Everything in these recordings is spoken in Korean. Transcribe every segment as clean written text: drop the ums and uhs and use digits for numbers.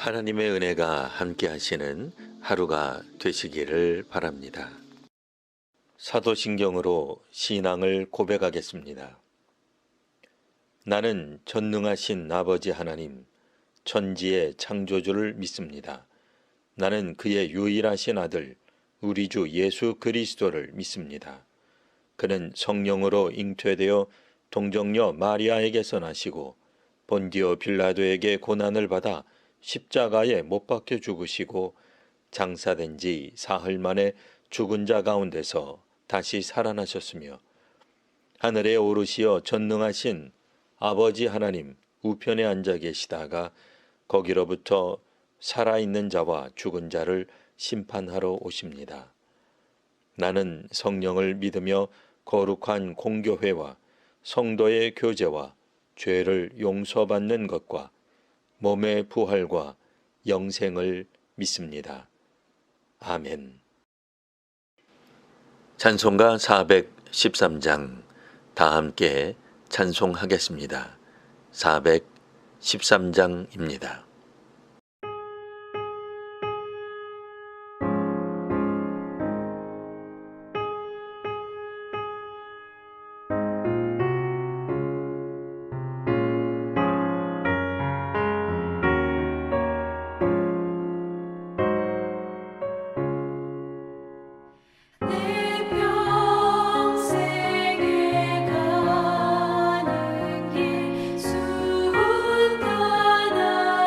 하나님의 은혜가 함께 하시는 하루가 되시기를 바랍니다. 사도신경으로 신앙을 고백하겠습니다. 나는 전능하신 아버지 하나님, 천지의 창조주를 믿습니다. 나는 그의 유일하신 아들, 우리 주 예수 그리스도를 믿습니다. 그는 성령으로 잉태되어 동정녀 마리아에게서 나시고 본디오 빌라도에게 고난을 받아 십자가에 못 박혀 죽으시고 장사된 지 사흘 만에 죽은 자 가운데서 다시 살아나셨으며 하늘에 오르시어 전능하신 아버지 하나님 우편에 앉아 계시다가 거기로부터 살아있는 자와 죽은 자를 심판하러 오십니다. 나는 성령을 믿으며 거룩한 공교회와 성도의 교제와 죄를 용서받는 것과 몸의 부활과 영생을 믿습니다. 아멘. 찬송가 413장 다 함께 찬송하겠습니다. 413장입니다.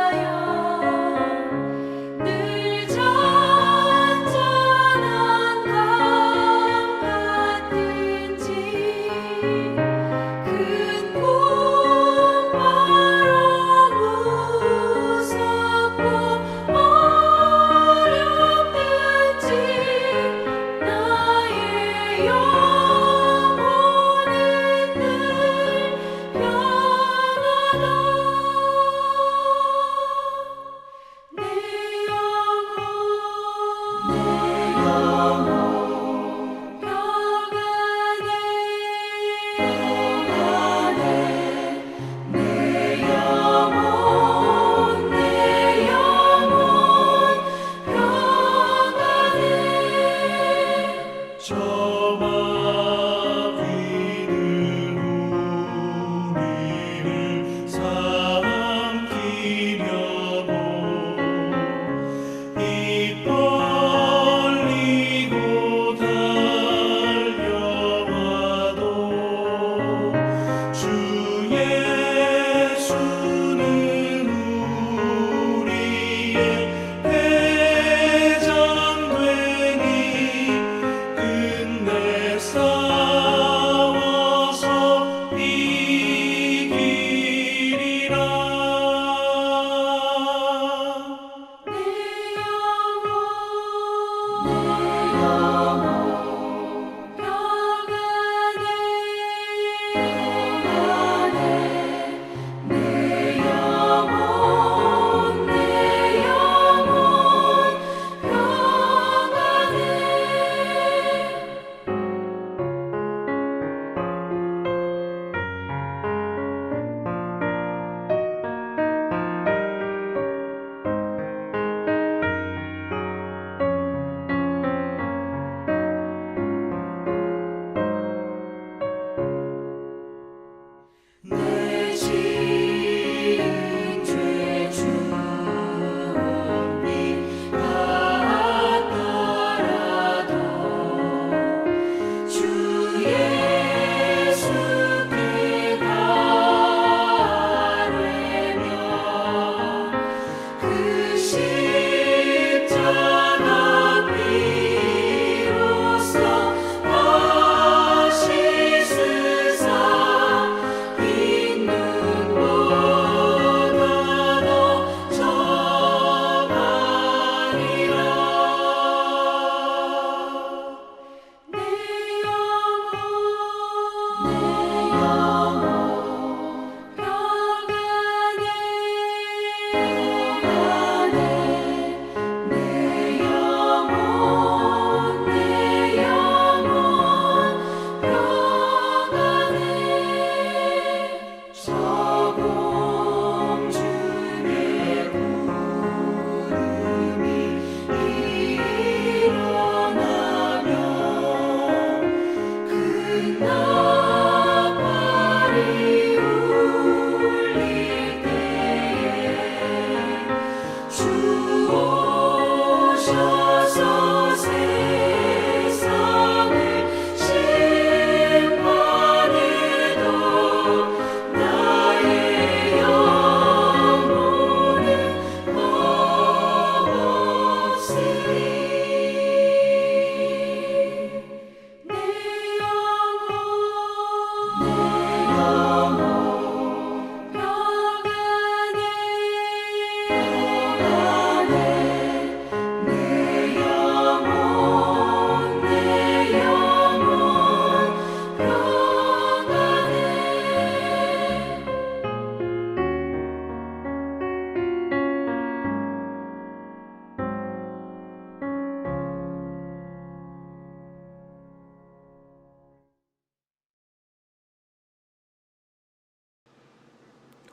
나의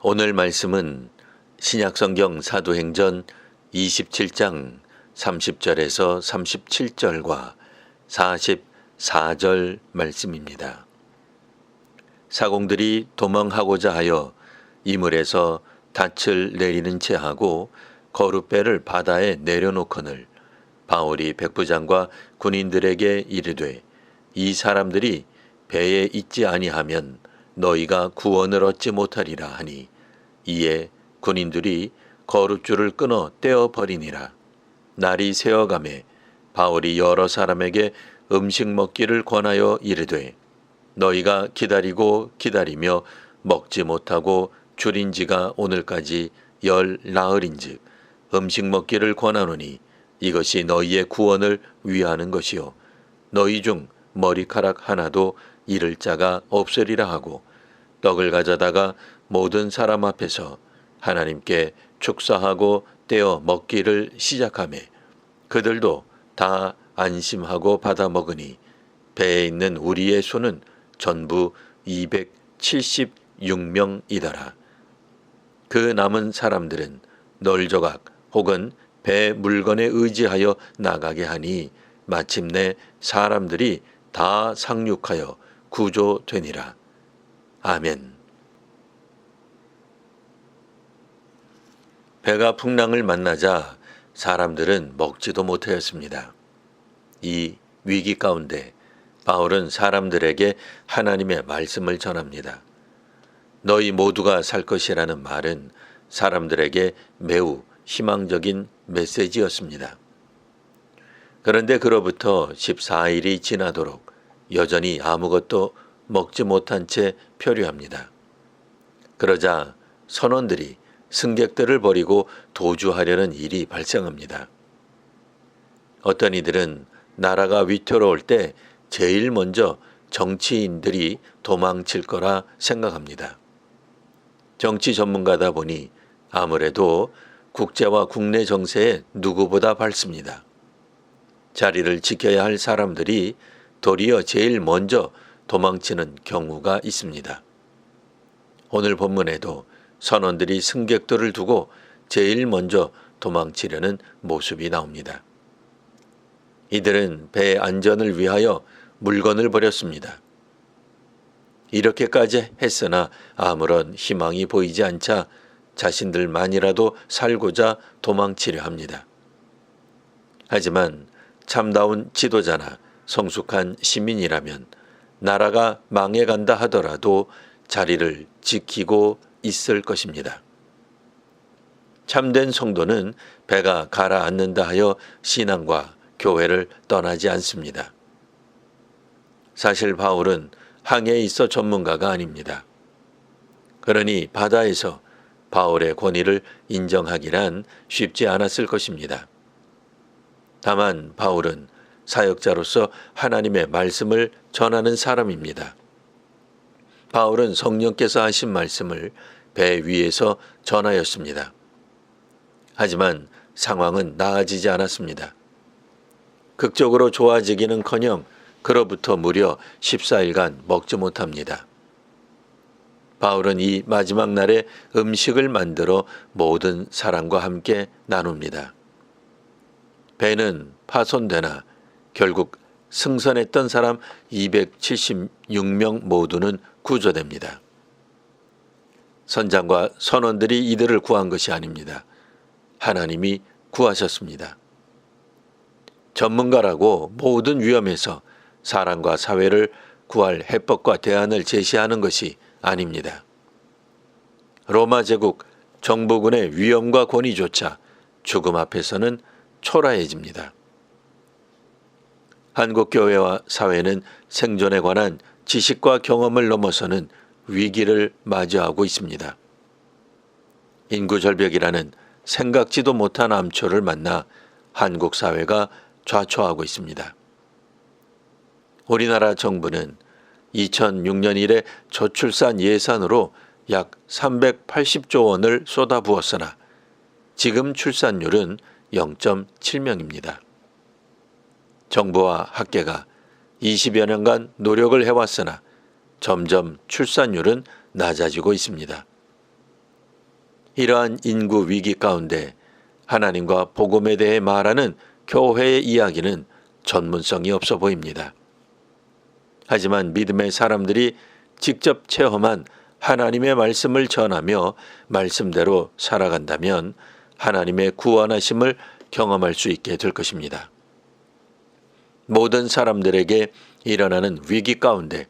오늘 말씀은 신약성경 사도행전 27장 30절에서 37절과 44절 말씀입니다. 사공들이 도망하고자 하여 이물에서 닻을 내리는 채 하고 거룻배를 바다에 내려놓거늘 바울이 백부장과 군인들에게 이르되 이 사람들이 배에 있지 아니하면 너희가 구원을 얻지 못하리라 하니 이에 군인들이 거룻줄을 끊어 떼어 버리니라. 날이 새어가매 바울이 여러 사람에게 음식 먹기를 권하여 이르되 너희가 기다리고 기다리며 먹지 못하고 줄인 지가 오늘까지 10나흘인즉 음식 먹기를 권하노니 이것이 너희의 구원을 위하는 것이요 너희 중 머리카락 하나도 잃을 자가 없으리라 하고 떡을 가져다가 모든 사람 앞에서 하나님께 축사하고 떼어 먹기를 시작하매 그들도 다 안심하고 받아 먹으니 배에 있는 우리의 수는 전부 276명이더라. 그 남은 사람들은 널조각 혹은 배 물건에 의지하여 나가게 하니 마침내 사람들이 다 상륙하여 구조되니라. 아멘. 배가 풍랑을 만나자 사람들은 먹지도 못하였습니다. 이 위기 가운데 바울은 사람들에게 하나님의 말씀을 전합니다. 너희 모두가 살 것이라는 말은 사람들에게 매우 희망적인 메시지였습니다. 그런데 그로부터 14일이 지나도록 여전히 아무것도 먹지 못한 채 표류합니다. 그러자 선원들이 승객들을 버리고 도주하려는 일이 발생합니다. 어떤 이들은 나라가 위태로울 때 제일 먼저 정치인들이 도망칠 거라 생각합니다. 정치 전문가다 보니 아무래도 국제와 국내 정세에 누구보다 밝습니다. 자리를 지켜야 할 사람들이 도리어 제일 먼저 도망치는 경우가 있습니다. 오늘 본문에도 선원들이 승객들을 두고 제일 먼저 도망치려는 모습이 나옵니다. 이들은 배의 안전을 위하여 물건을 버렸습니다. 이렇게까지 했으나 아무런 희망이 보이지 않자 자신들만이라도 살고자 도망치려 합니다. 하지만 참다운 지도자나 성숙한 시민이라면 나라가 망해간다 하더라도 자리를 지키고 있을 것입니다. 참된 성도는 배가 가라앉는다 하여 신앙과 교회를 떠나지 않습니다. 사실 바울은 항해에 있어 전문가가 아닙니다. 그러니 바다에서 바울의 권위를 인정하기란 쉽지 않았을 것입니다. 다만 바울은 사역자로서 하나님의 말씀을 전하는 사람입니다. 바울은 성령께서 하신 말씀을 배 위에서 전하였습니다. 하지만 상황은 나아지지 않았습니다. 극적으로 좋아지기는커녕 그로부터 무려 14일간 먹지 못합니다. 바울은 이 마지막 날에 음식을 만들어 모든 사람과 함께 나눕니다. 배는 파손되나 결국 승선했던 사람 276명 모두는 구조됩니다. 선장과 선원들이 이들을 구한 것이 아닙니다. 하나님이 구하셨습니다. 전문가라고 모든 위험에서 사람과 사회를 구할 해법과 대안을 제시하는 것이 아닙니다. 로마 제국 정부군의 위엄과 권위조차 죽음 앞에서는 초라해집니다. 한국 교회와 사회는 생존에 관한 지식과 경험을 넘어서는 위기를 맞이하고 있습니다. 인구 절벽이라는 생각지도 못한 암초를 만나 한국 사회가 좌초하고 있습니다. 우리나라 정부는 2006년 이래 저출산 예산으로 약 380조 원을 쏟아부었으나 지금 출산율은 0.7명입니다. 정부와 학계가 20여 년간 노력을 해왔으나 점점 출산율은 낮아지고 있습니다. 이러한 인구 위기 가운데 하나님과 복음에 대해 말하는 교회의 이야기는 전문성이 없어 보입니다. 하지만 믿음의 사람들이 직접 체험한 하나님의 말씀을 전하며 말씀대로 살아간다면 하나님의 구원하심을 경험할 수 있게 될 것입니다. 모든 사람들에게 일어나는 위기 가운데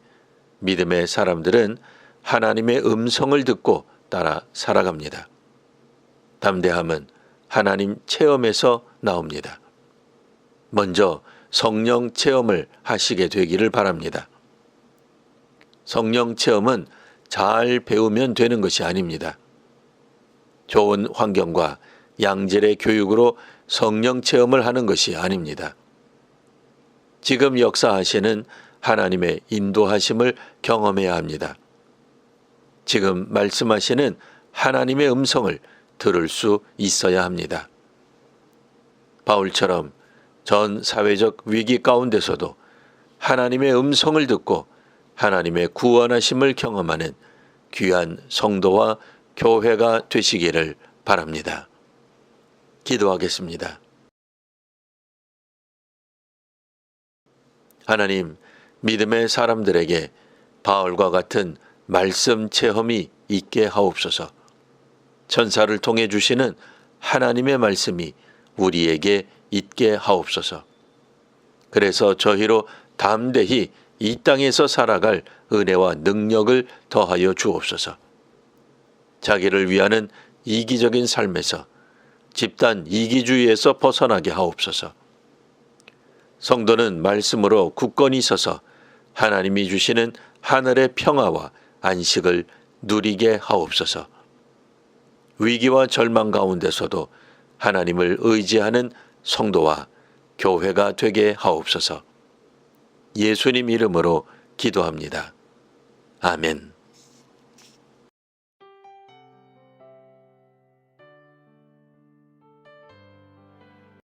믿음의 사람들은 하나님의 음성을 듣고 따라 살아갑니다. 담대함은 하나님 체험에서 나옵니다. 먼저 성령 체험을 하시게 되기를 바랍니다. 성령 체험은 잘 배우면 되는 것이 아닙니다. 좋은 환경과 양질의 교육으로 성령 체험을 하는 것이 아닙니다. 지금 역사하시는 하나님의 인도하심을 경험해야 합니다. 지금 말씀하시는 하나님의 음성을 들을 수 있어야 합니다. 바울처럼 전 사회적 위기 가운데서도 하나님의 음성을 듣고 하나님의 구원하심을 경험하는 귀한 성도와 교회가 되시기를 바랍니다. 기도하겠습니다. 하나님, 믿음의 사람들에게 바울과 같은 말씀 체험이 있게 하옵소서. 천사를 통해 주시는 하나님의 말씀이 우리에게 있게 하옵소서. 그래서 저희로 담대히 이 땅에서 살아갈 은혜와 능력을 더하여 주옵소서. 자기를 위하는 이기적인 삶에서 집단 이기주의에서 벗어나게 하옵소서. 성도는 말씀으로 굳건히 서서 하나님이 주시는 하늘의 평화와 안식을 누리게 하옵소서. 위기와 절망 가운데서도 하나님을 의지하는 성도와 교회가 되게 하옵소서. 예수님 이름으로 기도합니다. 아멘.